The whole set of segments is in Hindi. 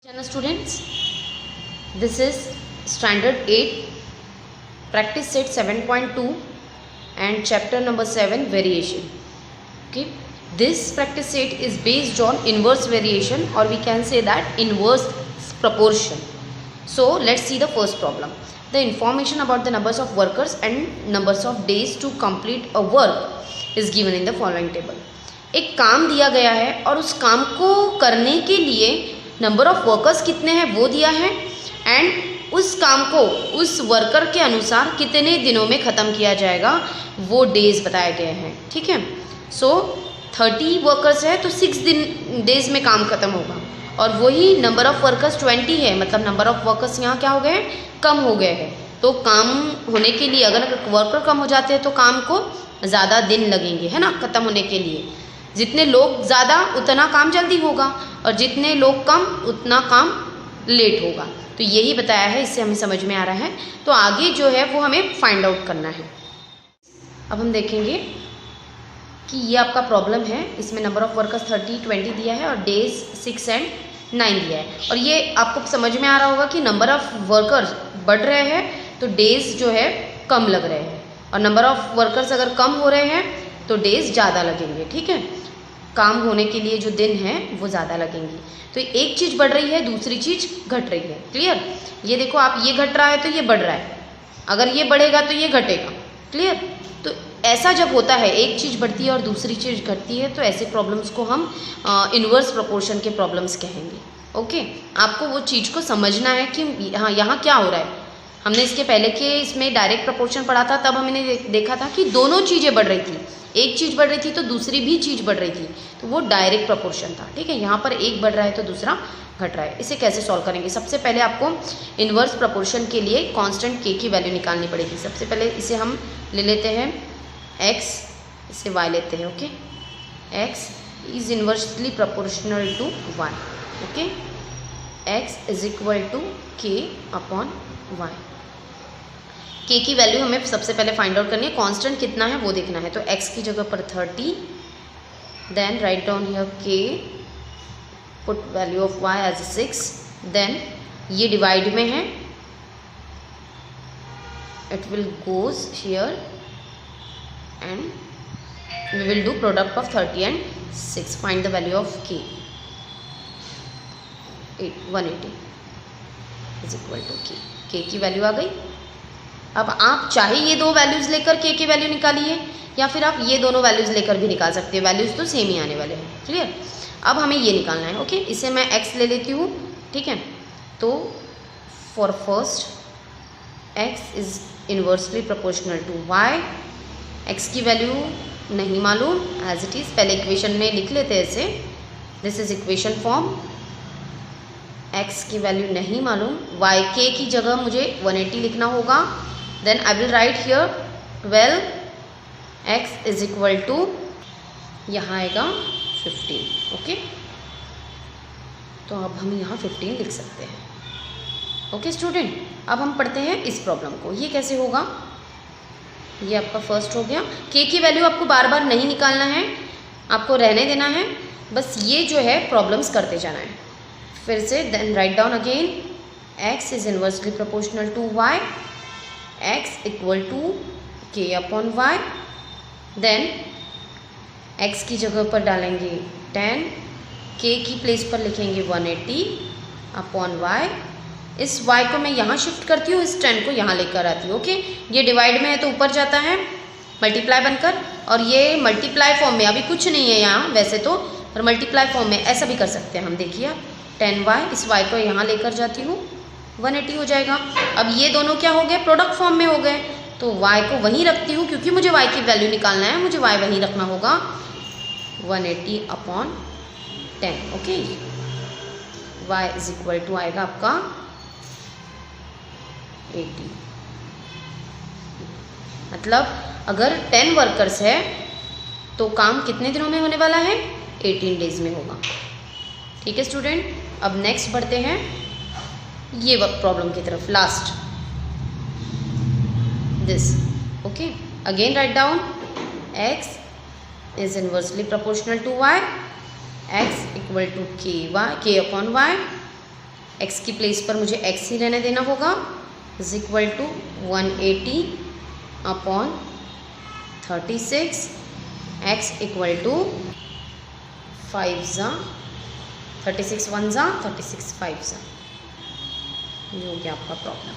Channel students, this is standard 8 practice set 7.2 and chapter number 7 variation. Okay, this practice set is based on inverse variation, or we can say that inverse proportion. So let's see the first problem. The information about the numbers of workers and numbers of days to complete a work is given in the following table. एक काम दिया गया है और उस काम को करने के लिए नंबर ऑफ वर्कर्स कितने हैं वो दिया है, एंड उस काम को उस वर्कर के अनुसार कितने दिनों में ख़त्म किया जाएगा वो डेज बताए गए हैं. ठीक है, सो 30 वर्कर्स है तो 6 डेज में काम ख़त्म होगा, और वही नंबर ऑफ वर्कर्स 20 है, मतलब नंबर ऑफ वर्कर्स यहाँ क्या हो गए हैं, कम हो गए हैं. तो काम होने के लिए अगर वर्कर कम हो जाते हैं तो काम को ज़्यादा दिन लगेंगे, है ना, ख़त्म होने के लिए. जितने लोग ज़्यादा उतना काम जल्दी होगा, और जितने लोग कम उतना काम लेट होगा. तो यही बताया है, इससे हमें समझ में आ रहा है. तो आगे जो है वो हमें फाइंड आउट करना है. अब हम देखेंगे कि ये आपका प्रॉब्लम है. इसमें नंबर ऑफ वर्कर्स 30, 20 दिया है और डेज 6 एंड 9 दिया है. और ये आपको समझ में आ रहा होगा कि नंबर ऑफ वर्कर्स बढ़ रहे हैं तो डेज जो है कम लग रहे हैं, और नंबर ऑफ वर्कर्स अगर कम हो रहे हैं तो डेज ज़्यादा लगेंगे. ठीक है, काम होने के लिए जो दिन हैं वो ज़्यादा लगेंगी. तो एक चीज़ बढ़ रही है, दूसरी चीज़ घट रही है. क्लियर? ये देखो आप, ये घट रहा है तो ये बढ़ रहा है, अगर ये बढ़ेगा तो ये घटेगा. क्लियर? तो ऐसा जब होता है, एक चीज़ बढ़ती है और दूसरी चीज़ घटती है, तो ऐसे प्रॉब्लम्स को हम इन्वर्स प्रोपोर्शन के प्रॉब्लम्स कहेंगे. ओके, आपको वो चीज़ को समझना है कि हाँ यहाँ क्या हो रहा है. हमने इसके पहले के इसमें डायरेक्ट प्रोपोर्शन पढ़ा था, तब हमने देखा था कि दोनों चीज़ें बढ़ रही थी. एक चीज़ बढ़ रही थी तो दूसरी भी चीज़ बढ़ रही थी, तो वो डायरेक्ट प्रोपोर्शन था. ठीक है, यहाँ पर एक बढ़ रहा है तो दूसरा घट रहा है. इसे कैसे सॉल्व करेंगे? सबसे पहले आपको इन्वर्स प्रोपोर्शन के लिए कांस्टेंट के की वैल्यू निकालनी पड़ेगी. सबसे पहले इसे हम ले लेते हैं x, इसे y लेते हैं. Okay, x is inversely proportional to y. Okay, x is equal to k upon y. k की वैल्यू हमें सबसे पहले फाइंड आउट करनी है. कांस्टेंट कितना है वो देखना है. तो x की जगह पर 30, then write down here k, put value of y as 6, then ये डिवाइड में है, it will goes here and we will do product of 30 and 6. Find the value of k. 180 is equal to k की वैल्यू आ गई. अब आप चाहे ये दो वैल्यूज़ लेकर k की वैल्यू निकालिए, या फिर आप ये दोनों वैल्यूज़ लेकर भी निकाल सकते हैं. वैल्यूज़ तो सेम ही आने वाले हैं. क्लियर? अब हमें ये निकालना है. ओके, इसे मैं x ले लेती हूँ. ठीक है, तो for first x is inversely proportional to y. x की वैल्यू नहीं मालूम, एज इट इज़ पहले इक्वेशन में लिख लेते हैं ऐसे. This is equation form. x की वैल्यू नहीं मालूम, y k की जगह मुझे 180 लिखना होगा. Then I will write here 12 x is equal to, यहाँ आएगा 15. ओके, तो अब हम यहाँ 15 लिख सकते हैं. ओके स्टूडेंट, अब हम पढ़ते हैं इस प्रॉब्लम को. ये कैसे होगा? ये आपका फर्स्ट हो गया. k की वैल्यू आपको बार बार नहीं निकालना है, आपको रहने देना है, बस ये जो है प्रॉब्लम्स करते जाना है. फिर से then write down again, x is inversely proportional to y, x equal to k upon y. Then x की जगह पर डालेंगे 10, k की प्लेस पर लिखेंगे 180 अपॉन y. इस y को मैं यहाँ शिफ्ट करती हूँ, इस 10 को यहाँ लेकर आती हूँ. ओके, ये डिवाइड में है तो ऊपर जाता है मल्टीप्लाई बनकर, और ये मल्टीप्लाई फॉर्म में अभी कुछ नहीं है यहाँ वैसे तो, और मल्टीप्लाई फॉर्म में ऐसा भी कर सकते हैं हम. देखिए 10y, इस y को यहाँ लेकर जाती हूँ, 180 हो जाएगा. अब ये दोनों क्या हो गए? प्रोडक्ट फॉर्म में हो गए. तो y को वहीं रखती हूँ, क्योंकि मुझे y की वैल्यू निकालना है, मुझे y वहीं रखना होगा, 180 upon 10. Okay, y is equal to आएगा आपका 80. मतलब अगर 10 वर्कर्स है तो काम कितने दिनों में होने वाला है? 18 डेज में होगा. ठीक है स्टूडेंट, अब नेक्स्ट बढ़ते हैं ये प्रॉब्लम की तरफ, last this. Okay, again write down, x is inversely proportional to y, x equal to k upon y. x की प्लेस पर मुझे x ही रहने देना होगा, is equal to 180 upon 36, x equal to 5 ज़ा 36 1 ज़ा 36 5 ज़ा। ये हो गया आपका प्रॉब्लम।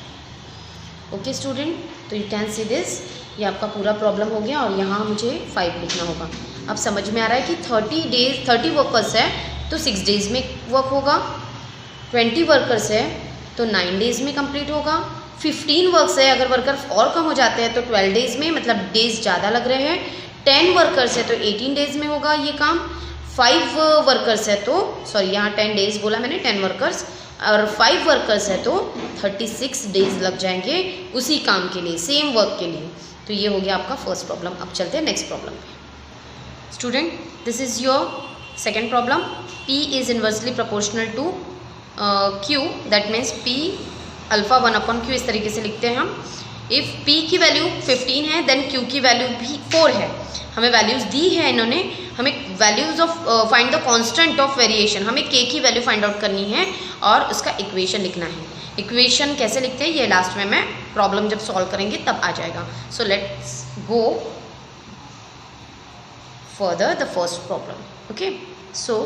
ओके स्टूडेंट, तो यू कैन सी दिस, ये आपका पूरा प्रॉब्लम हो गया और यहाँ मुझे 5 लिखना होगा। अब समझ में आ रहा है कि 30 वर्कर्स है तो 6 डेज़ में वर्क होगा, 20 वर्कर्स है तो 9 डेज़ में कंप्लीट होगा, 15 वर्क्स है अगर वर्कर्स और कम हो जाते हैं तो 12 डेज़ में, मतलब डेज़ ज़्यादा लग रहे हैं, 10 वर्कर्स है तो 18 डेज़ में होगा ये काम, 5 वर्कर्स है तो सॉरी यहाँ 10 डेज़ बोला मैंने, 10 वर्कर्स और 5 वर्कर्स है तो 36 डेज़ लग जाएंगे उसी काम के लिए, सेम वर्क के लिए। तो ये हो गया आपका फर्स्ट प्रॉब्लम। अब चलते हैं नेक्स्ट प्रॉब्लम पे। Student, this is your second problem. P is inversely proportional to Q, that means P alpha 1 upon Q, इस तरीके से लिखते हैं हम। इफ़ P की वैल्यू 15 है देन Q की वैल्यू भी 4 है। हमें वैल्यूज़ दी है इन्होंने, हमें values of find the constant of variation, हमें K की वैल्यू फाइंड आउट करनी है और उसका इक्वेशन लिखना है। इक्वेशन कैसे लिखते हैं ये लास्ट में मैं प्रॉब्लम जब सॉल्व करेंगे तब आ जाएगा। So let's go further the first problem. Okay, so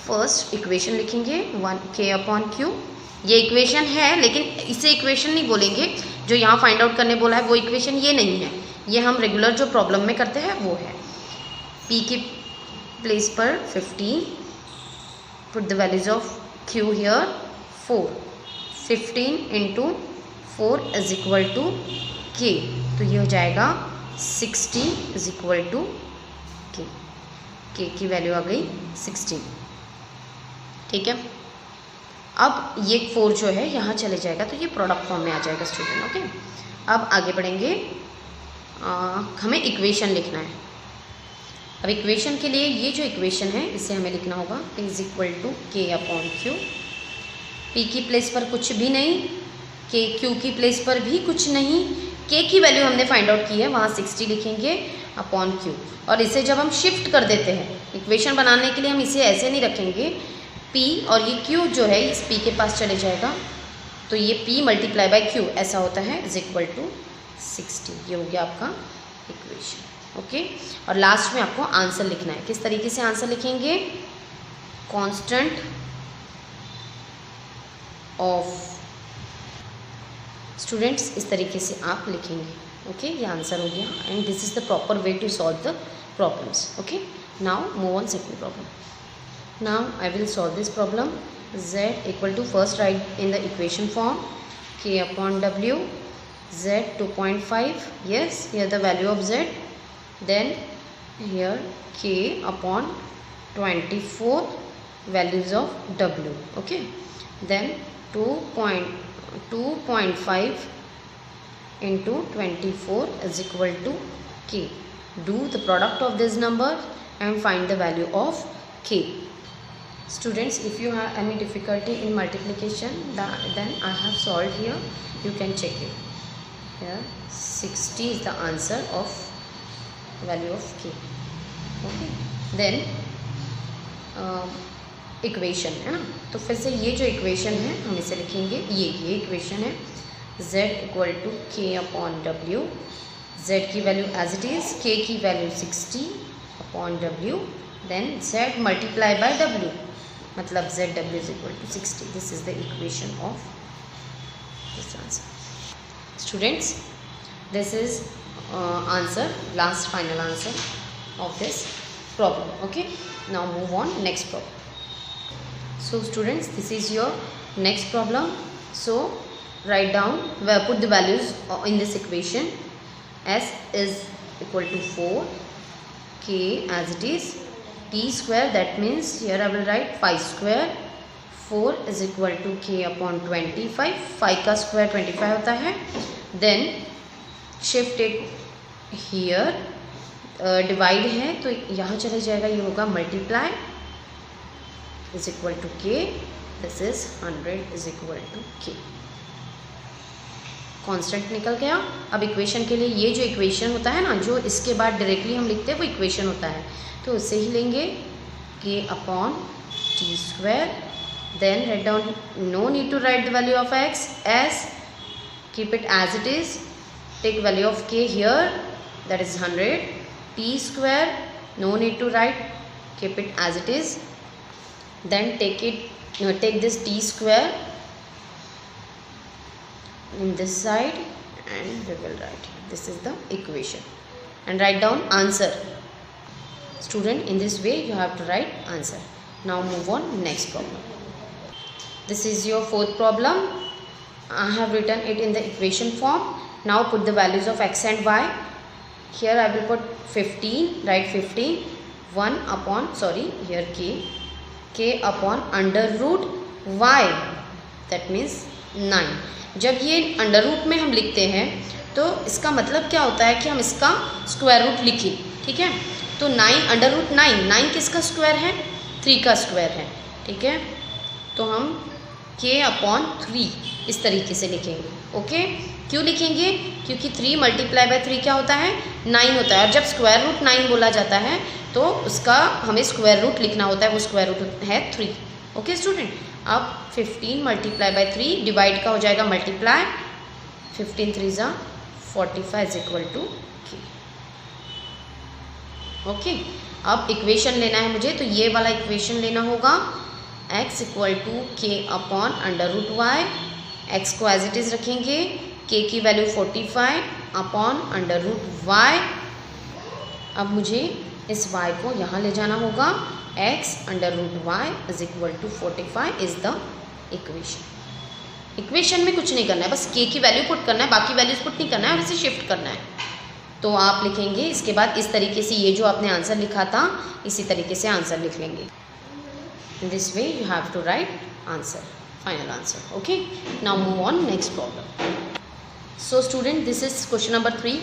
first equation लिखेंगे 1K अपॉन Q। ये इक्वेशन है लेकिन इसे इक्वेशन नहीं बोलेंगे, जो यहाँ फाइंड आउट करने बोला है वो इक्वेशन ये नहीं है, ये हम रेगुलर जो प्रॉब्लम में करते हैं वो है। P की प्लेस पर 15, put the values of Q here 4, 15 into 4 is equal to K, तो ये हो जाएगा 60 इज इक्वल टू K की वैल्यू आ गई 16। ठीक है, अब ये 4 जो है यहाँ चले जाएगा तो ये प्रोडक्ट फॉर्म में आ जाएगा स्टूडेंट। ओके, अब आगे बढ़ेंगे, हमें इक्वेशन लिखना है। अब इक्वेशन के लिए ये जो इक्वेशन है इसे हमें लिखना होगा P is equal to K upon Q। P की प्लेस पर कुछ भी नहीं, Q की प्लेस पर भी कुछ नहीं, K की वैल्यू हमने फाइंड आउट की है, वहाँ 60 लिखेंगे अपॉन Q। और इसे जब हम शिफ्ट कर देते हैं इक्वेशन बनाने के लिए, हम इसे ऐसे नहीं रखेंगे P और ये Q जो है इस P के पास चले जाएगा, तो ये P मल्टीप्लाई बाय Q ऐसा होता है इज इक्वल टू 60। ये हो गया आपका इक्वेशन। ओके, और लास्ट में आपको आंसर लिखना है। किस तरीके से आंसर लिखेंगे? कांस्टेंट ऑफ, स्टूडेंट्स इस तरीके से आप लिखेंगे। ओके, ये आंसर हो गया and this is the proper way to solve the problems. Okay, now move on second problem. Now I will solve this problem. Z equal to, first write in the equation form, K upon W, Z 2.5, yes, here the value of Z, then here K upon 24 values of W. Okay, then 2.5 into 24 is equal to K. Do the product of this number and find the value of K. Students, if you have any difficulty in multiplication, then I have solved here, you can check it. Here 60 is the answer of value of K. Okay, then equation है ना, तो फिर से ये जो इक्वेशन है हम इसे लिखेंगे, ये इक्वेशन है Z equal to K upon W। Z की value as it is, K की value 60 upon W, then Z multiply by W, मतलब ZW is equal to 60. This is the equation of this answer. Students, this is answer, last final answer of this problem. Okay, now move on next problem. So students, this is your next problem. So write down, put the values in this equation. S is equal to 4, K as it is, T square, that means here I will write 5 square, 4 is equal to K upon 25, 5 का square 25 होता है, then shift it here, divide है तो यहाँ चले जाएगा, ये होगा multiply is equal to K, this is 100 is equal to K। Constant निकल गया। अब इक्वेशन के लिए ये जो इक्वेशन होता है ना, जो इसके बाद डायरेक्टली हम लिखते हैं वो इक्वेशन होता है, तो उससे ही लेंगे K upon T square then write down, no need to write the value of x as, keep it as it is. Take value of k here, that is 100. T square, no need to write, keep it as it is. Then take this t square in this side and we will write, this is the equation, and write down answer. Student, in this way you have to write answer. Now move on next problem. This is your fourth problem. I have written it in the equation form. Now put the values of x and y. Here I will put 15, write 15, 1 upon, here k upon under root y, that means 9. जब ये अंडर रूट में हम लिखते हैं तो इसका मतलब क्या होता है कि हम इसका स्क्वायर रूट लिखें, ठीक है। तो 9 अंडर रूट 9 किसका स्क्वायर है, 3 का स्क्वायर है, ठीक है। तो हम k अपॉन 3 इस तरीके से लिखेंगे, ओके। क्यों लिखेंगे, क्योंकि 3 मल्टीप्लाई बाय 3 क्या होता है, 9 होता है। और जब स्क्वायर रूट 9 बोला जाता है तो उसका हमें स्क्वायर रूट लिखना होता है, वो स्क्वायर रूट है 3, ओके स्टूडेंट। अब 15 मल्टीप्लाई बाय 3 डिवाइड का हो जाएगा मल्टीप्लाई, 15 3 ज़ा 45 is equal to k, okay. अब इक्वेशन लेना है मुझे, तो ये वाला इक्वेशन लेना होगा, x equal to k upon under root y. X को एज इट इज़ रखेंगे, k की value 45 upon under root y. अब मुझे इस y को यहाँ ले जाना होगा, x under root y is equal to 45 is the equation. Equation में कुछ नहीं करना है, बस k की वैल्यू पुट करना है, बाकी वैल्यूज पुट नहीं करना है और इसे शिफ्ट करना है। तो आप लिखेंगे इसके बाद इस तरीके से, ये जो आपने आंसर लिखा था इसी तरीके से आंसर लिख लेंगे। In this way you have to write answer, final answer, okay. Now move on next problem. So student, this is question number 3.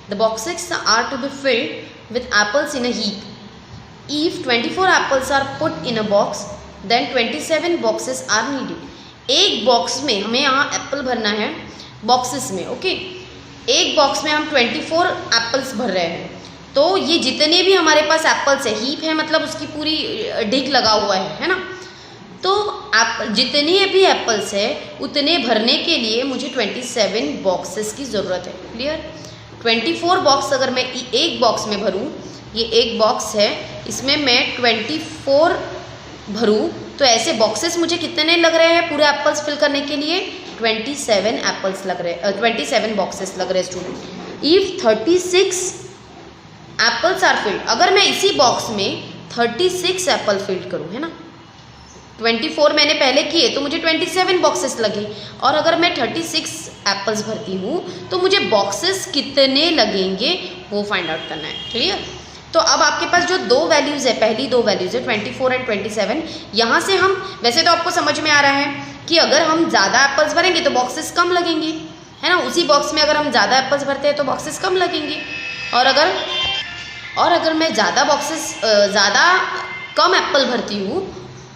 The boxes are to be filled with apples in a heap. If 24 apples are put in a box, then 27 boxes are needed. एक बॉक्स में हमें यहाँ एप्पल भरना है, बॉक्सेस में, ओके। एक बॉक्स में हम 24 एप्पल्स भर रहे हैं। तो ये जितने भी हमारे पास एप्पल्स है, हीप है मतलब उसकी पूरी ढिग लगा हुआ है ना। तो जितने भी एप्पल्स है उतने भरने के लिए मुझे 27 बॉक्सेस की ज़रूरत है, क्लियर। 24 बॉक्स अगर मैं एक बॉक्स में भरूँ, ये एक बॉक्स है, इसमें मैं 24 भरूँ, तो ऐसे बॉक्सेस मुझे कितने लग रहे हैं पूरे एप्पल्स फिल करने के लिए, 27 एप्पल्स लग रहे, 27 बॉक्सेस लग रहे हैं student. If 36 apples are filled, अगर मैं इसी बॉक्स में 36 एप्पल फिल्ड करूँ, है ना, 24 मैंने पहले किए तो मुझे 27 बॉक्सेस लगे, और अगर मैं 36 एप्पल्स भरती हूँ तो मुझे बॉक्सेस कितने लगेंगे वो फाइंड आउट करना है, क्लियर। तो अब आपके पास जो दो वैल्यूज़ है, पहली दो वैल्यूज़ है 24 एंड 27, यहाँ से हम, वैसे तो आपको समझ में आ रहा है कि अगर हम ज़्यादा एप्पल्स भरेंगे तो बॉक्सेस कम लगेंगे, है ना। उसी बॉक्स में अगर हम ज़्यादा एप्पल्स भरते हैं तो बॉक्सेस कम लगेंगे, और अगर मैं ज़्यादा कम एप्पल भरती हूँ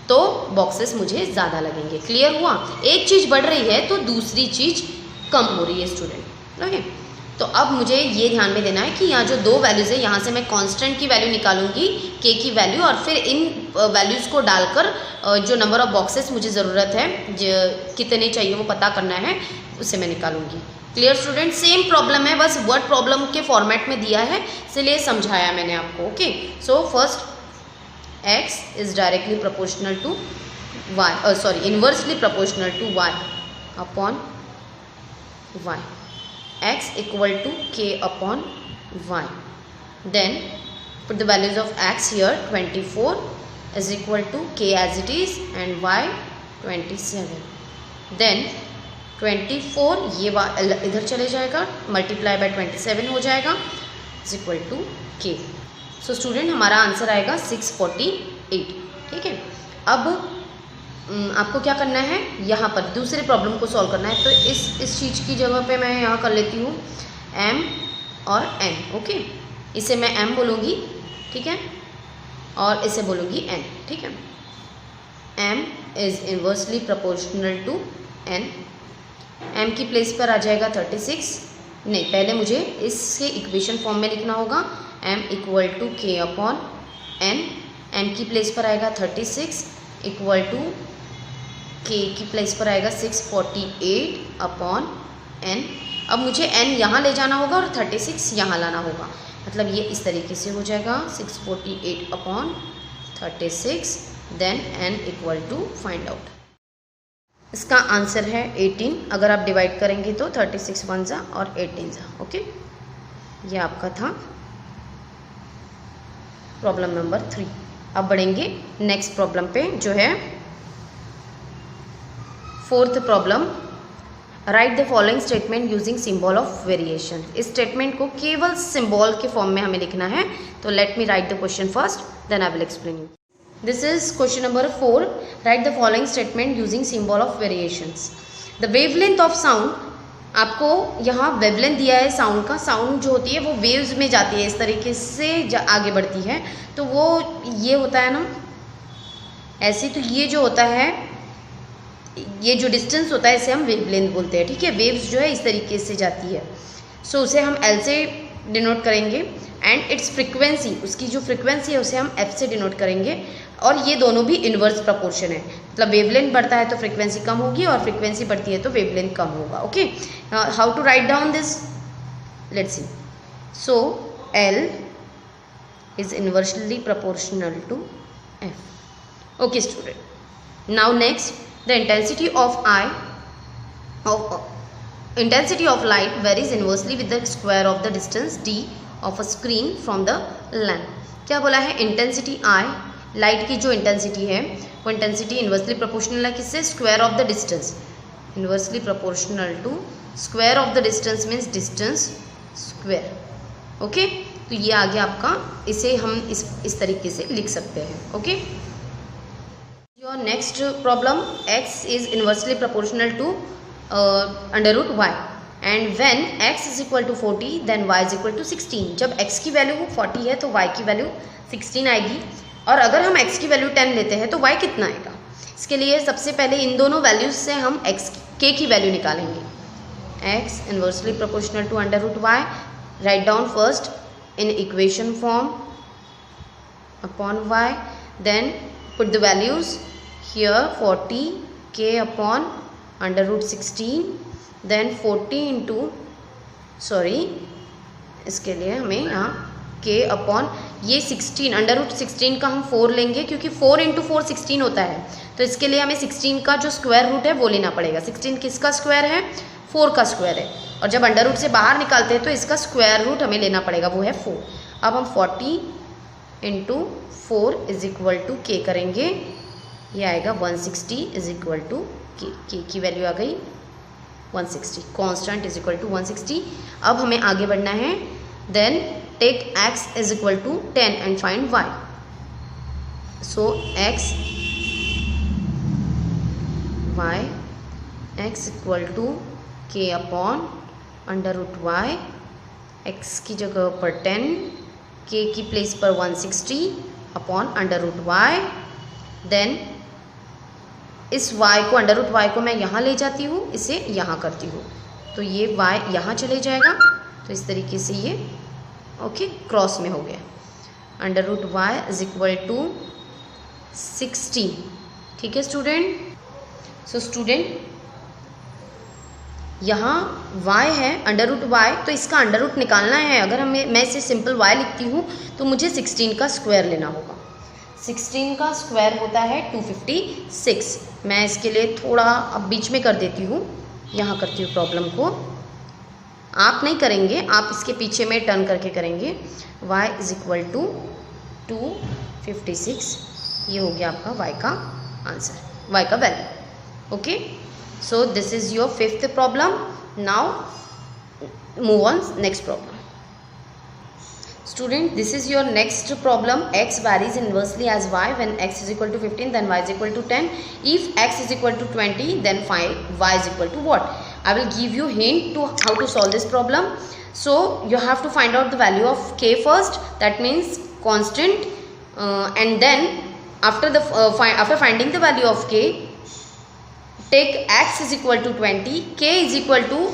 तो बॉक्सेस मुझे ज़्यादा लगेंगे, क्लियर हुआ। एक चीज़ बढ़ रही है तो दूसरी चीज़ कम हो रही है स्टूडेंट, ओके। तो अब मुझे ये ध्यान में देना है कि यहाँ जो दो वैल्यूज़ है, यहाँ से मैं कांस्टेंट की वैल्यू निकालूंगी, k की वैल्यू, और फिर इन वैल्यूज़ को डालकर जो नंबर ऑफ बॉक्सेस मुझे ज़रूरत है, कितने चाहिए वो पता करना है, उसे मैं निकालूंगी, क्लियर स्टूडेंट। सेम प्रॉब्लम है, बस वर्ड प्रॉब्लम के फॉर्मेट में दिया है, इसलिए समझाया मैंने आपको, okay. So first, x is directly proportional to y, inversely proportional to y upon y, x equal to k upon y. Then put the values of x here, 24 is equal to k as it is and y 27. Then 24 ये इधर चले जाएगा, मल्टीप्लाई बाय 27 हो जाएगा, is equal to k. So student हमारा आंसर आएगा 648, ठीक है। अब आपको क्या करना है, यहाँ पर दूसरे प्रॉब्लम को सॉल्व करना है। तो इस चीज़ की जगह पे मैं यहाँ कर लेती हूँ m और n, ओके। इसे मैं m बोलूँगी, ठीक है, और इसे बोलूँगी n, ठीक है। m is inversely proportional to n, m की प्लेस पर आ जाएगा 36, नहीं पहले मुझे इससे इक्वेशन फॉर्म में लिखना होगा, m equal to k upon n, n की प्लेस पर आएगा 36 इक्वल टू k की प्लेस पर आएगा 648 अपॉन n। अब मुझे n यहाँ ले जाना होगा और 36 यहाँ लाना होगा, मतलब ये इस तरीके से हो जाएगा 648 upon 36, then n equal to find out. इसका आंसर है 18। अगर आप डिवाइड करेंगे तो 36 वन जा और 18 जा। ओके, ये आपका था प्रॉब्लम नंबर 3। अब बढ़ेंगे नेक्स्ट प्रॉब्लम पे, जो है 4th problem. Right the following statement using symbol of variation. इस स्टेटमेंट को केवल सिंबल के फॉर्म में हमें लिखना है। तो let me write the question first, then I will explain you. This is question number 4. Write the following statement using symbol of variations. The wavelength of sound, आपको यहाँ वेवलेंथ दिया है साउंड का। साउंड जो होती है वो वेव्स में जाती है, इस तरीके से आगे बढ़ती है, तो वो ये होता है ना ऐसे। तो ये जो होता है, ये जो डिस्टेंस होता है इसे हम वेवलेंथ बोलते हैं। ठीक है, वेव्स जो है इस तरीके से जाती है, सो उसे हम L से डिनोट करेंगे। एंड इट्स फ्रिक्वेंसी, उसकी जो फ्रिक्वेंसी है उसे हम F से डिनोट करेंगे। और ये दोनों भी इन्वर्स प्रपोर्शन है, मतलब वेवलेंथ बढ़ता है तो फ्रिक्वेंसी कम होगी और फ्रिक्वेंसी बढ़ती है तो वेवलेंथ कम होगा। Okay, how to write down this, let's see. So L is inversely proportional to F. Okay student, now next, the intensity of light varies inversely with the square of the distance d of a screen from the lamp. क्या बोला है, इंटेंसिटी I, लाइट की जो इंटेंसिटी है वो इंटेंसिटी इन्वर्सली प्रोपोर्शनल है किससे, square of the distance. Inversely proportional to square of the distance means distance square. Okay, तो ये आ गया आपका, इसे हम इस तरीके से लिख सकते हैं। Okay, your next problem, x is inversely proportional to √y and when x is equal to 40 then y is equal to 16। जब x की वैल्यू 40 है तो y की वैल्यू 16 आएगी, और अगर हम x की वैल्यू 10 लेते हैं तो y कितना आएगा। इसके लिए सबसे पहले इन दोनों वैल्यूज से हम k की वैल्यू निकालेंगे। x inversely proportional to √y, write down first in equation form upon y, then put the values here 40 k upon √16, then 40 into इसके लिए हमें यहाँ k अपॉन ये 16 √16 का हम 4 लेंगे, क्योंकि 4 इंटू 4 16 होता है, तो इसके लिए हमें 16 का जो स्क्वायर रूट है वो लेना पड़ेगा। 16 किसका स्क्वायर है, 4 का स्क्वायर है, और जब अंडर रूट से बाहर निकालते हैं तो इसका स्क्वायर रूट हमें लेना पड़ेगा, वो है 4। अब हम 40 into 4 is equal to k करेंगे, ये आएगा 160 इज इक्वल टू k की वैल्यू आ गई 160, कॉन्स्टेंट इज इक्वल टू 160। अब हमें आगे बढ़ना है, then take x is equal to 10 and find y. So x equal to k upon √y, x की जगह पर 10, k की प्लेस पर 160 अपॉन √y। देन इस y को √y को मैं यहाँ ले जाती हूँ, इसे यहाँ करती हूँ, तो ये y यहाँ चले जाएगा, तो इस तरीके से ये ओके क्रॉस में हो गया। √y is equal to 16। ठीक है स्टूडेंट, सो स्टूडेंट यहाँ y है √y, तो इसका अंडर रूट निकालना है। अगर मैं इसे सिंपल y लिखती हूँ तो मुझे 16 का स्क्वायर लेना होगा। 16 का स्क्वायर होता है 256। मैं इसके लिए थोड़ा अब बीच में कर देती हूँ, यहाँ करती हूँ प्रॉब्लम को, आप नहीं करेंगे, आप इसके पीछे में टर्न करके करेंगे। y इज इक्वल टू 256, ये हो गया आपका y का आंसर, y का value. Okay, so this is your 5th problem. Now move on next problem. Student, this is your next problem. X varies inversely as y. When x is equal to 15, then y is equal to 10. If x is equal to 20, then y is equal to what? I will give you hint to how to solve this problem. So you have to find out the value of k first. That means constant, and then after finding the value of k, take x is equal to 20, k is equal to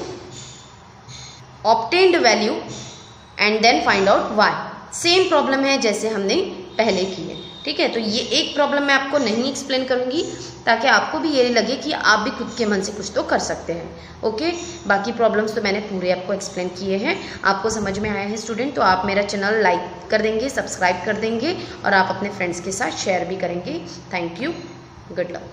obtained value, and then find out y. Same problem है जैसे हमने पहले की है। ठीक है, तो ये एक प्रॉब्लम मैं आपको नहीं एक्सप्लेन करूँगी ताकि आपको भी ये लगे कि आप भी खुद के मन से कुछ तो कर सकते हैं। ओके, बाकी प्रॉब्लम्स तो मैंने पूरे आपको एक्सप्लेन किए हैं। आपको समझ में आया है स्टूडेंट, तो आप मेरा चैनल लाइक कर देंगे, सब्सक्राइब कर देंगे और आप अपने फ्रेंड्स के साथ शेयर भी करेंगे। Thank you, good luck.